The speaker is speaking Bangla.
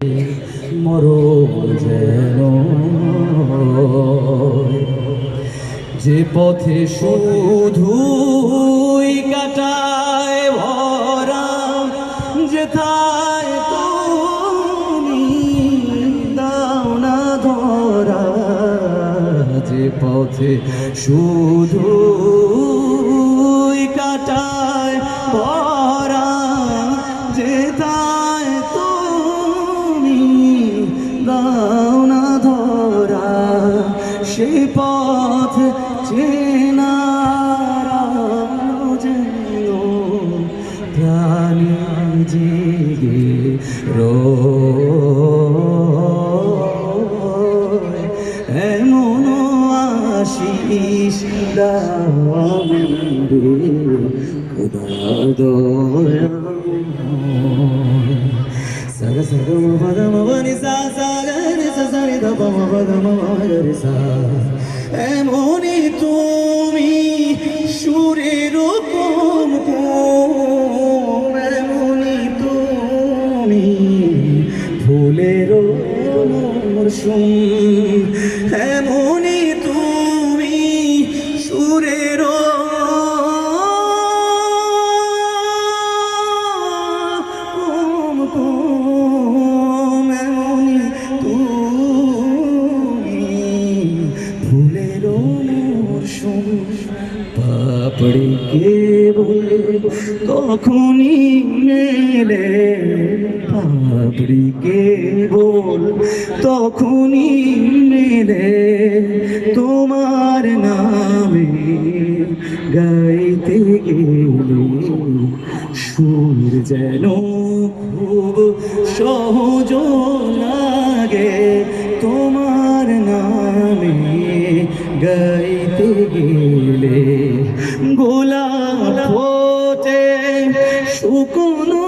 মরণ যেন যে পথে শুধুই কাটায় ভরা, যেথায় তুমি দাও না ধরা। যে পথে শুধুই কাটায় ভরা, যেথায় তুমি দাও না ধরা। সে পথ চেনার যেন প্রাণী জেগে রয়। এমন আশিস দাওয়ামে খোদা দয়াময়। সাগা সাগা মা মা নি সা সাগা রে সা সা রে ধা মা মা রে সা। এমনই তুমি সুরের কুমকুম, এমনই তুমি ফুলের মরশুম, এমনই তুমি সুরের কুমকুম, এমনই তুমি ফুলের মরশুম। পাপড়ি কেবল তখনই মেলে, পাপড়ি কেবল তখনই মেলে তোমার নামে গাইতে গেলে। সুর যেন খুব সহজ লাগে তোমার নামে গাইতে গেলে। গোলাপ ফোটে শুকনো